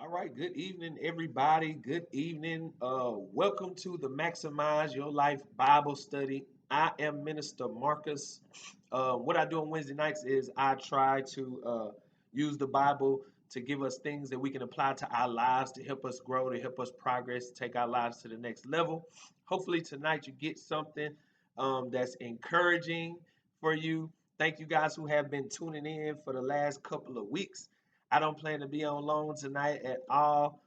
All right, good evening, everybody. Good evening. Welcome to the Maximize Your Life Bible Study. I am Minister Marcus. What I do on Wednesday nights is I try to use the Bible to give us things that we can apply to our lives to help us grow, to help us progress, take our lives to the next level. Hopefully, tonight you get something that's encouraging for you. Thank you guys who have been tuning in for the last couple of weeks. I don't plan to be on loan tonight at all.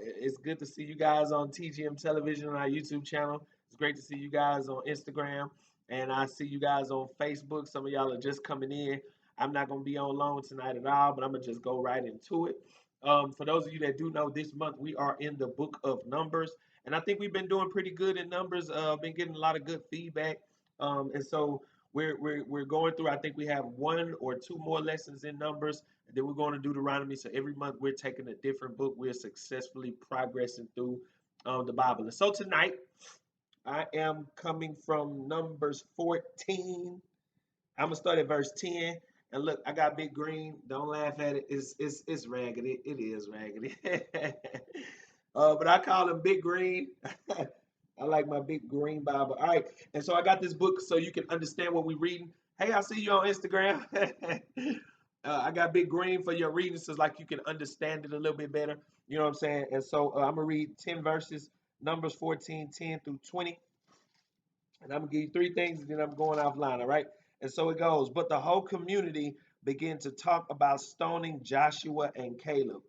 It's good to see you guys on TGM Television on our YouTube channel. It's great to see you guys on Instagram, and I see you guys on Facebook. Some of y'all are just coming in. I'm not going to be on loan tonight at all, but I'm going to just go right into it. For those of you that do know, this month we are in the book of Numbers, and I think we've been doing pretty good in Numbers. Been getting a lot of good feedback, and so we're going through. I think we have one or two more lessons in Numbers, and then we're going to Deuteronomy. So every month we're taking a different book. We're successfully progressing through the Bible. And so tonight I am coming from Numbers 14. I'm gonna start at verse 10. And look, I got big green. Don't laugh at it. It's raggedy. It is raggedy. But I call him Big Green. I like my big green Bible. All right. And so I got this book so you can understand what we're reading. Hey, I see you on Instagram. I got big green for your reading so like you can understand it a little bit better. You know what I'm saying? And so I'm going to read 10 verses, Numbers 14, 10 through 20. And I'm going to give you three things and then I'm going offline. All right. And so it goes. But the whole community began to talk about stoning Joshua and Caleb.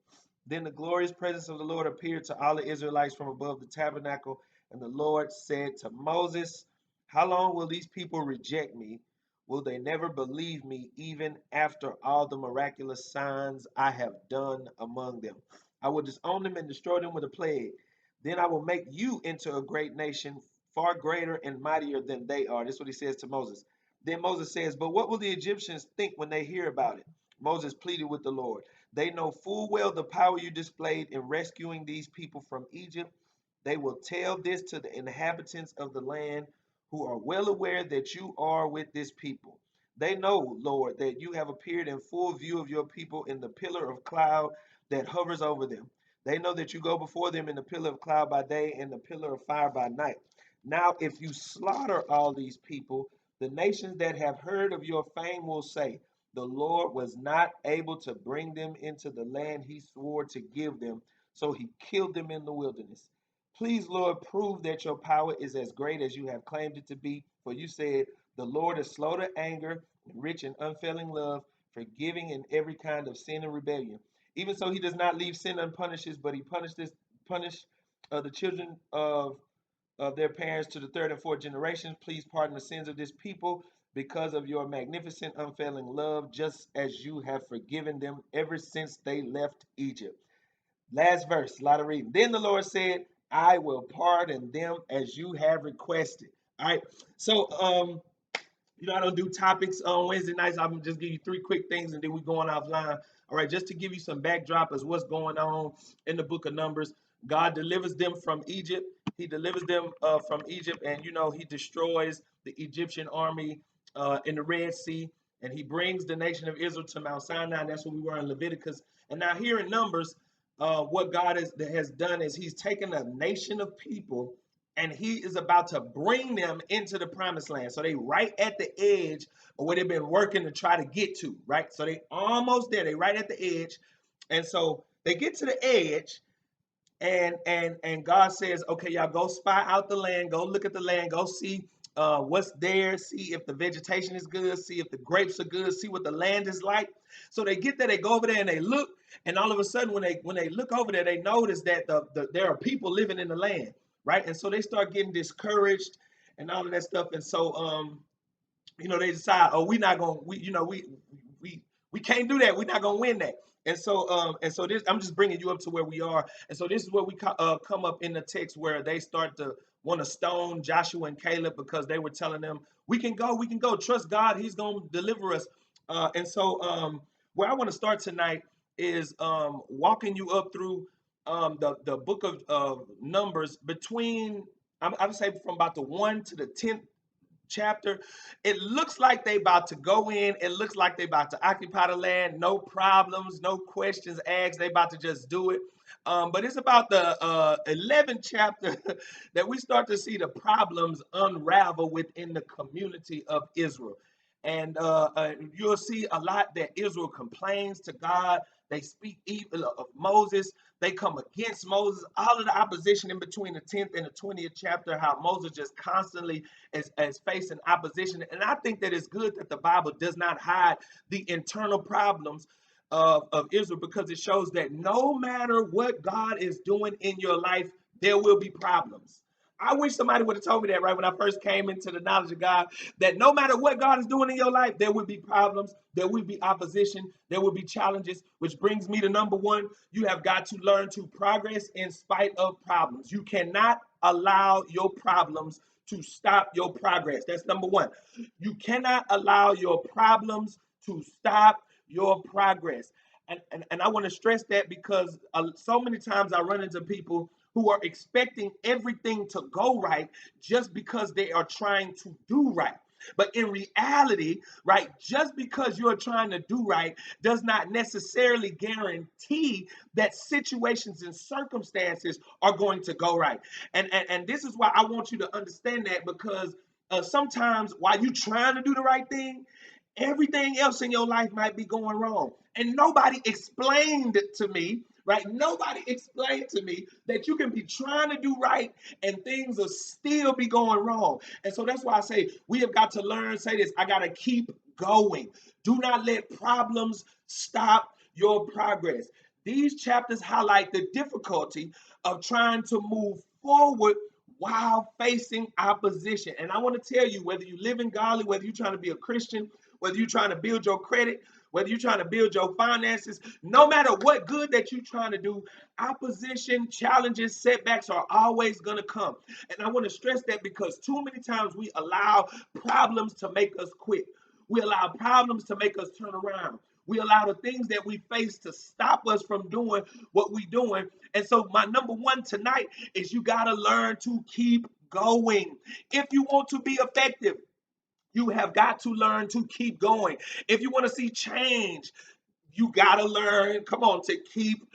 Then the glorious presence of the Lord appeared to all the Israelites from above the tabernacle. And the Lord said to Moses, how long will these people reject me? Will they never believe me, even after all the miraculous signs I have done among them? I will disown them and destroy them with a plague. Then I will make you into a great nation, far greater and mightier than they are. This is what he says to Moses. Then Moses says, but what will the Egyptians think when they hear about it? Moses pleaded with the Lord. They know full well the power you displayed in rescuing these people from Egypt. They will tell this to the inhabitants of the land who are well aware that you are with this people. They know, Lord, that you have appeared in full view of your people in the pillar of cloud that hovers over them. They know that you go before them in the pillar of cloud by day and the pillar of fire by night. Now, if you slaughter all these people, the nations that have heard of your fame will say, the Lord was not able to bring them into the land he swore to give them, so he killed them in the wilderness. Please, Lord, prove that your power is as great as you have claimed it to be. For you said, the Lord is slow to anger and rich in unfailing love, forgiving in every kind of sin and rebellion. Even so, he does not leave sin unpunished, but he punish the children of their parents to the third and fourth generations. Please pardon the sins of this people because of your magnificent, unfailing love, just as you have forgiven them ever since they left Egypt. Last verse, a lot of reading. Then the Lord said, I will pardon them as you have requested. All right. So, I don't do topics on Wednesday nights. I'm gonna just give you three quick things and then we going offline. All right, just to give you some backdrop as what's going on in the book of Numbers. God delivers them from Egypt. He delivers them from Egypt, and he destroys the Egyptian army in the Red Sea, and he brings the nation of Israel to Mount Sinai. And that's where we were in Leviticus. And now here in Numbers, what God has done is He's taken a nation of people and he is about to bring them into the promised land. So they right at the edge of where they've been working to try to get to, right? So they almost there. They right at the edge. And so they get to the edge and God says, okay, y'all go spy out the land, go look at the land, go see what's there, see if the vegetation is good, see if the grapes are good, see what the land is like. So they get there, they go over there and they look, and all of a sudden when they look over there, they notice that there are people living in the land, right? And so they start getting discouraged and all of that stuff. And so they decide, oh, we're not gonna we can't do that. We're not gonna win that. And so this, I'm just bringing you up to where we are. And so this is where we come up in the text where they start to want to stone Joshua and Caleb because they were telling them, we can go, trust God, He's gonna deliver us. And so where I want to start tonight is walking you up through the book of Numbers between I would say from about the 1 to the 10th chapter, it looks like they about to go in. It looks like they about to occupy the land. No problems, no questions asked. They about to just do it. But it's about the 11th chapter that we start to see the problems unravel within the community of Israel. And you'll see a lot that Israel complains to God. They speak evil of Moses. They come against Moses. All of the opposition in between the 10th and the 20th chapter, how Moses just constantly is facing opposition. And I think that it's good that the Bible does not hide the internal problems of Israel, because it shows that no matter what God is doing in your life, there will be problems. I wish somebody would have told me that right when I first came into the knowledge of God, that no matter what God is doing in your life, there will be problems, there will be opposition, there will be challenges, which brings me to number one. You have got to learn to progress in spite of problems. You cannot allow your problems to stop your progress. That's number one. You cannot allow your problems to stop your progress. And I want to stress that because so many times I run into people who are expecting everything to go right just because they are trying to do right. But in reality, right, just because you're trying to do right does not necessarily guarantee that situations and circumstances are going to go right. And this is why I want you to understand that, because sometimes while you're trying to do the right thing, everything else in your life might be going wrong. And nobody explained it to me, right? Nobody explained to me that you can be trying to do right and things will still be going wrong. And so that's why I say we have got to learn, say this, I got to keep going. Do not let problems stop your progress. These chapters highlight the difficulty of trying to move forward while facing opposition. And I want to tell you, whether you live in godly, whether you're trying to be a Christian, whether you're trying to build your credit, whether you're trying to build your finances, no matter what good that you're trying to do, opposition, challenges, setbacks are always going to come. And I want to stress that because too many times we allow problems to make us quit. We allow problems to make us turn around. We allow the things that we face to stop us from doing what we're doing. And so my number one tonight is you got to learn to keep going. If you want to be effective, you have got to learn to keep going. If you want to see change, you got to learn, come on, to keep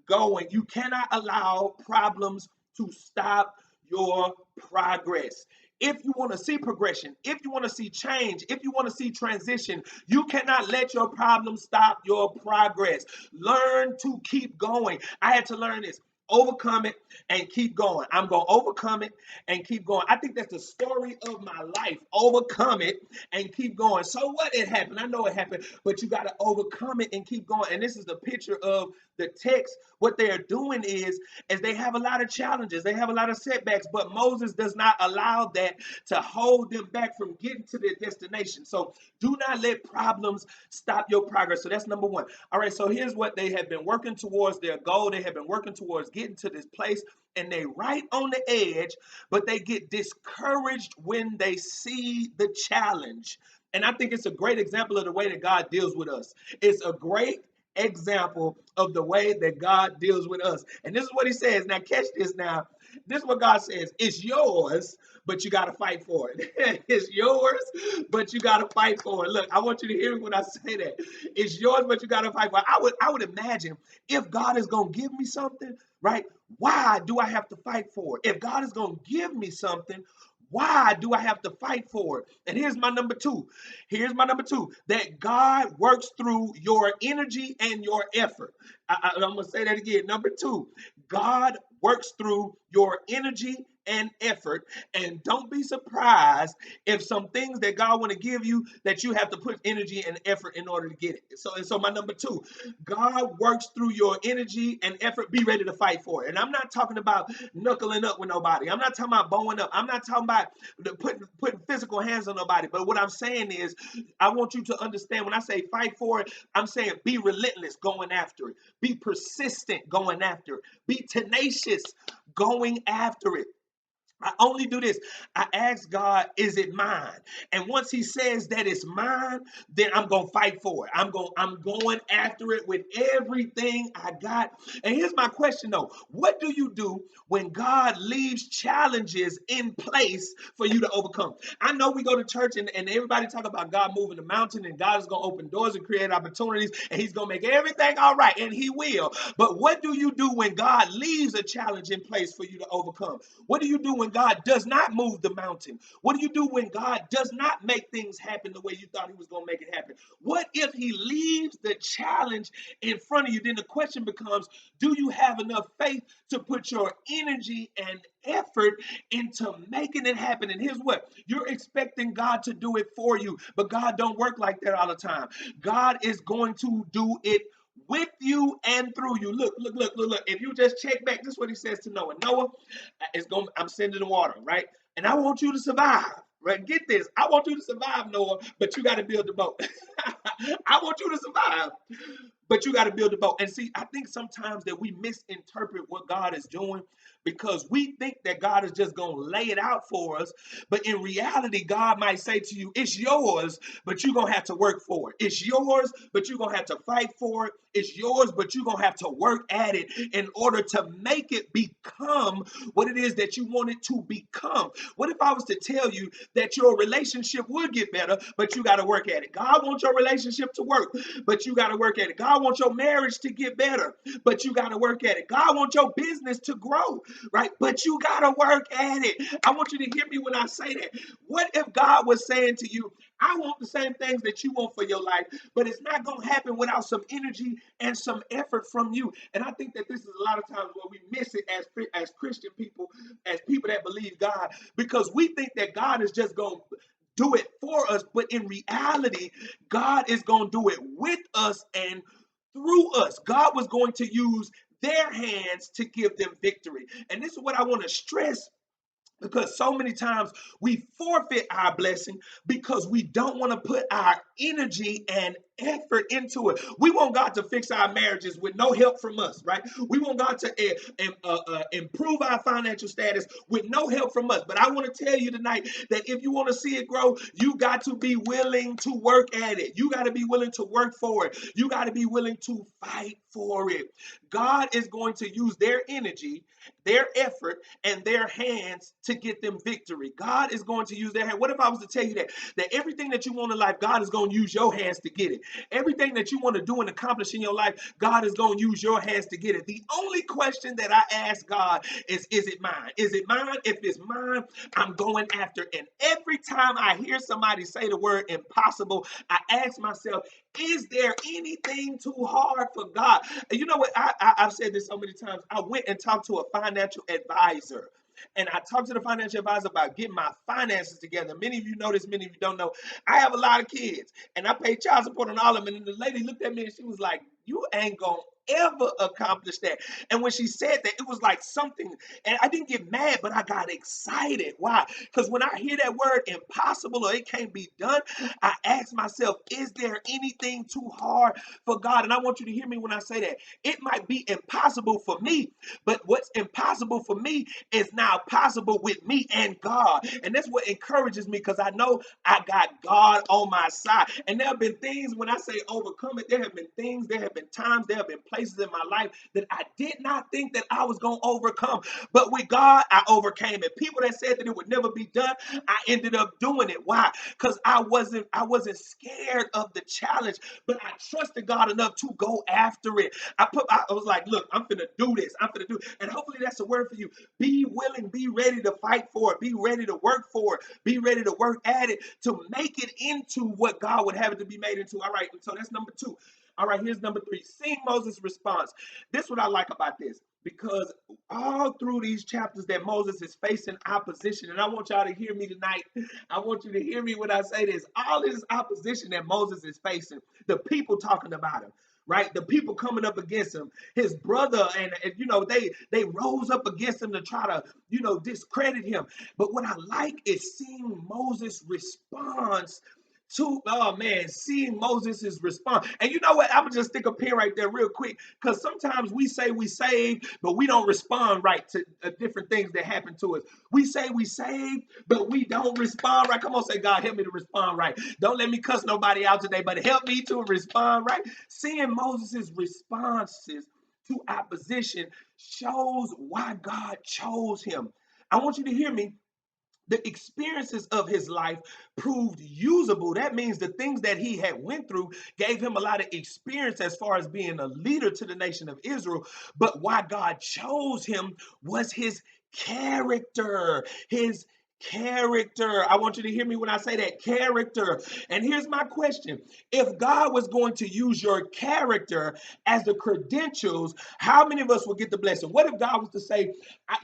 going. You cannot allow problems to stop your progress. If you want to see progression, if you want to see change, if you want to see transition, you cannot let your problems stop your progress. Learn to keep going. I had to learn this. Overcome it and keep going. I'm going to overcome it and keep going. I think that's the story of my life. Overcome it and keep going. So what? It happened. I know it happened, but you got to overcome it and keep going. And this is the picture of the text. What they are doing is they have a lot of challenges. They have a lot of setbacks, but Moses does not allow that to hold them back from getting to their destination. So do not let problems stop your progress. So that's number one. All right, so here's what they have been working towards, their goal. They have been working towards getting to this place, and they right on the edge, but they get discouraged when they see the challenge. And I think it's a great example of the way that God deals with us. It's a great example of the way that God deals with us. And this is what he says. Now, catch this now. This is what God says. It's yours, but you got to fight for it. It's yours, but you got to fight for it. Look, I want you to hear me when I say that. It's yours, but you got to fight for it. I would imagine if God is going to give me something, right? Why do I have to fight for it? If God is going to give me something, why do I have to fight for it? And here's my number two. Here's my number two, that God works through your energy and your effort. I'm going to say that again. Number two, God works through your energy and effort. And don't be surprised if some things that God want to give you that you have to put energy and effort in order to get it. So my number two, God works through your energy and effort. Be ready to fight for it. And I'm not talking about knuckling up with nobody. I'm not talking about bowing up. I'm not talking about putting physical hands on nobody. But what I'm saying is, I want you to understand when I say fight for it, I'm saying be relentless going after it. Be persistent going after it. Be tenacious going after it. I only do this. I ask God, is it mine? And once he says that it's mine, then I'm going to fight for it. I'm going after it with everything I got. And here's my question though. What do you do when God leaves challenges in place for you to overcome? I know we go to church and everybody talk about God moving the mountain and God is going to open doors and create opportunities and he's going to make everything all right, and he will. But what do you do when God leaves a challenge in place for you to overcome? What do you do when God does not move the mountain? What do you do when God does not make things happen the way you thought he was going to make it happen? What if he leaves the challenge in front of you? Then the question becomes, do you have enough faith to put your energy and effort into making it happen? And here's what, you're expecting God to do it for you, but God don't work like that all the time. God is going to do it with you and through you. Look. If you just check back, this is what he says to Noah. Noah, I'm sending the water, right? And I want you to survive. Right? Get this. I want you to survive, Noah, but you got to build the boat. I want you to survive, but you got to build a boat. And see, I think sometimes that we misinterpret what God is doing because we think that God is just going to lay it out for us. But in reality, God might say to you, it's yours, but you're going to have to work for it. It's yours, but you're going to have to fight for it. It's yours, but you're going to have to work at it in order to make it become what it is that you want it to become. What if I was to tell you that your relationship would get better, but you got to work at it? God wants your relationship to work, but you got to work at it. God wants your marriage to get better, but you got to work at it. God wants your business to grow, right? But you got to work at it. I want you to hear me when I say that. What if God was saying to you, I want the same things that you want for your life, but it's not going to happen without some energy and some effort from you? And I think that this is a lot of times where we miss it as Christian people, as people that believe God, because we think that God is just going to do it for us, but in reality, God is going to do it with us and through us. God was going to use their hands to give them victory. And this is what I want to stress, because so many times we forfeit our blessing because we don't want to put our energy and effort into it. We want God to fix our marriages with no help from us, right? We want God to improve our financial status with no help from us. But I want to tell you tonight that if you want to see it grow, you got to be willing to work at it. You got to be willing to work for it. You got to be willing to fight for it. God is going to use their energy, their effort, and their hands to get them victory. God is going to use their hand. What if I was to tell you that everything that you want in life, God is going to use your hands to get it? Everything that you want to do and accomplish in your life, God is going to use your hands to get it. The only question that I ask God is it mine? Is it mine? If it's mine, I'm going after it. And every time I hear somebody say the word impossible, I ask myself, is there anything too hard for God? And you know what? I've said this so many times. I went and talked to a financial advisor. And I talked to the financial advisor about getting my finances together. Many of you know this, many of you don't know. I have a lot of kids, and I pay child support on all of them. And the lady looked at me and she was like, you ain't gonna ever accomplish that. And when she said that, it was like something, and I didn't get mad, but I got excited. Why? Because when I hear that word impossible or it can't be done, I ask myself, is there anything too hard for God? And I want you to hear me when I say that. It might be impossible for me, but what's impossible for me is now possible with me and God. And that's what encourages me, because I know I got God on my side. And there have been things, when I say overcome it, there have been things, there have been times, there have been places in my life that I did not think that I was going to overcome. But with God, I overcame it. People that said that it would never be done, I ended up doing it. Why? Because I wasn't scared of the challenge, but I trusted God enough to go after it. I was like, look, I'm finna do this. I'm finna do it. And hopefully that's a word for you. Be willing, be ready to fight for it, be ready to work for it, be ready to work at it to make it into what God would have it to be made into. All right, so that's number two. All right, here's number three. Seeing Moses' response. This is what I like about this, because all through these chapters that Moses is facing opposition, and I want y'all to hear me tonight. I want you to hear me when I say this. All this opposition that Moses is facing, the people talking about him, right? The people coming up against him, his brother, and they rose up against him to try to discredit him. But what I like is seeing Moses' response to, oh man, seeing Moses' response. And you know what? I'm gonna just stick a pin right there real quick, because sometimes we say we saved, but we don't respond right to different things that happen to us. We say we saved, but we don't respond right. Come on, say, God, help me to respond right. Don't let me cuss nobody out today, but help me to respond right. Seeing Moses' responses to opposition shows why God chose him. I want you to hear me. The experiences of his life proved usable. That means the things that he had went through gave him a lot of experience as far as being a leader to the nation of Israel. But why God chose him was his character. His character. I want you to hear me when I say that, character. And here's my question. If God was going to use your character as the credentials, how many of us will get the blessing? What if God was to say,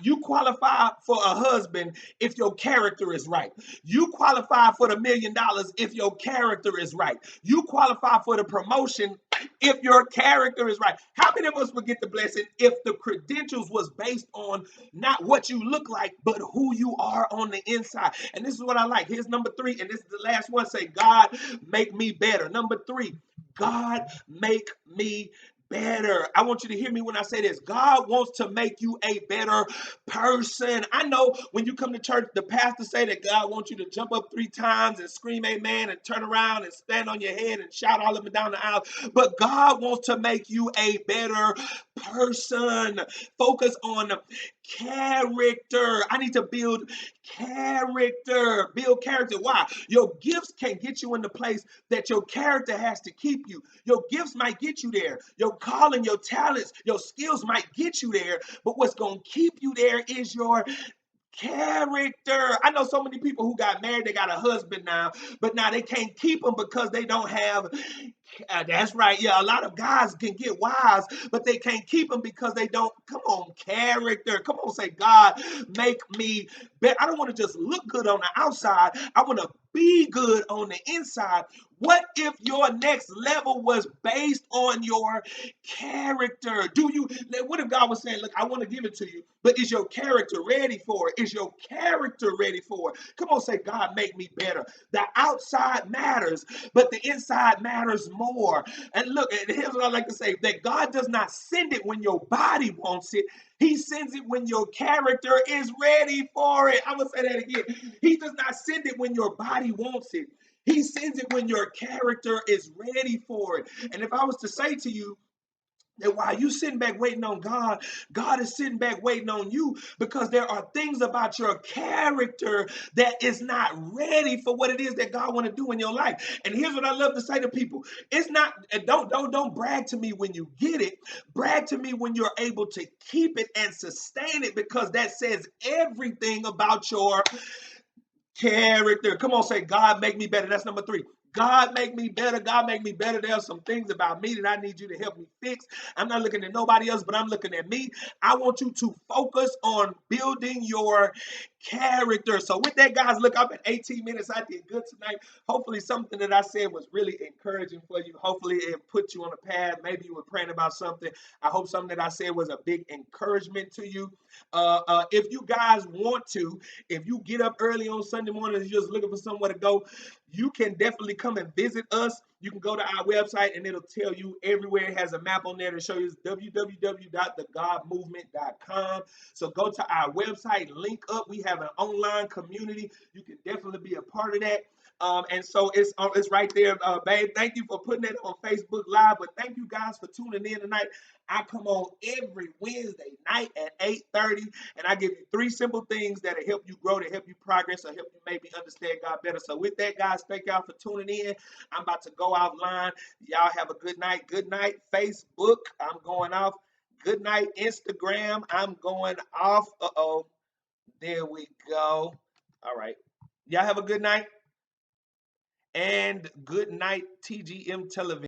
you qualify for a husband if your character is right? You qualify for the $1,000,000 if your character is right. You qualify for the promotion if your character is right. How many of us would get the blessing if the credentials was based on not what you look like, but who you are on the inside? And this is what I like. Here's number 3, and this is the last one. Say, God, make me better. Number 3, God, make me better. I want you to hear me when I say this. God wants to make you a better person. I know when you come to church, the pastor say that God wants you to jump up 3 times and scream amen and turn around and stand on your head and shout all up and down the aisle. But God wants to make you a better person. Focus on character. I need to build character. Build character. Why? Your gifts can get you in the place that your character has to keep you. Your gifts might get you there. Your calling, your talents, your skills might get you there. But what's going to keep you there is your character. I know so many people who got married, they got a husband now, but now they can't keep them because they don't have. That's right. Yeah, a lot of guys can get wives, but they can't keep them because they don't. Come on, character. Come on, say, God, make me better. I don't want to just look good on the outside. I want to be good on the inside. What if your next level was based on your character? Do you, what if God was saying, look, I want to give it to you, but is your character ready for it? Is your character ready for it? Come on, say, God, make me better. The outside matters, but the inside matters more. And look, and here's what I like to say, that God does not send it when your body wants it. He sends it when your character is ready for it. I'm going to say that again. He does not send it when your body wants it. He sends it when your character is ready for it. And if I was to say to you, that while you sitting back waiting on God, God is sitting back waiting on you, because there are things about your character that is not ready for what it is that God want to do in your life. And here's what I love to say to people. It's not, don't brag to me when you get it. Brag to me when you're able to keep it and sustain it, because that says everything about your character. Come on, say, God, make me better. That's number 3. God, make me better. God, make me better. There are some things about me that I need you to help me fix. I'm not looking at nobody else, but I'm looking at me. I want you to focus on building your character. So with that, guys, look, I'm at 18 minutes. I did good tonight. Hopefully something that I said was really encouraging for you. Hopefully it put you on a path. Maybe you were praying about something. I hope something that I said was a big encouragement to you. If you guys want to, if you get up early on Sunday morning and you're just looking for somewhere to go, you can definitely come and visit us. You can go to our website and it'll tell you everywhere. It has a map on there to show you. www.thegodmovement.com. So go to our website, link up. We have an online community. You can definitely be a part of that. And so it's right there, babe. Thank you for putting it on Facebook Live. But thank you guys for tuning in tonight. I come on every Wednesday night at 8:30, and I give you 3 simple things that'll help you grow, to help you progress, or help you maybe understand God better. So with that, guys, thank y'all for tuning in. I'm about to go offline. Y'all have a good night. Good night, Facebook. I'm going off. Good night, Instagram. I'm going off. Uh-oh. There we go. All right. Y'all have a good night. And good night, TGM Television.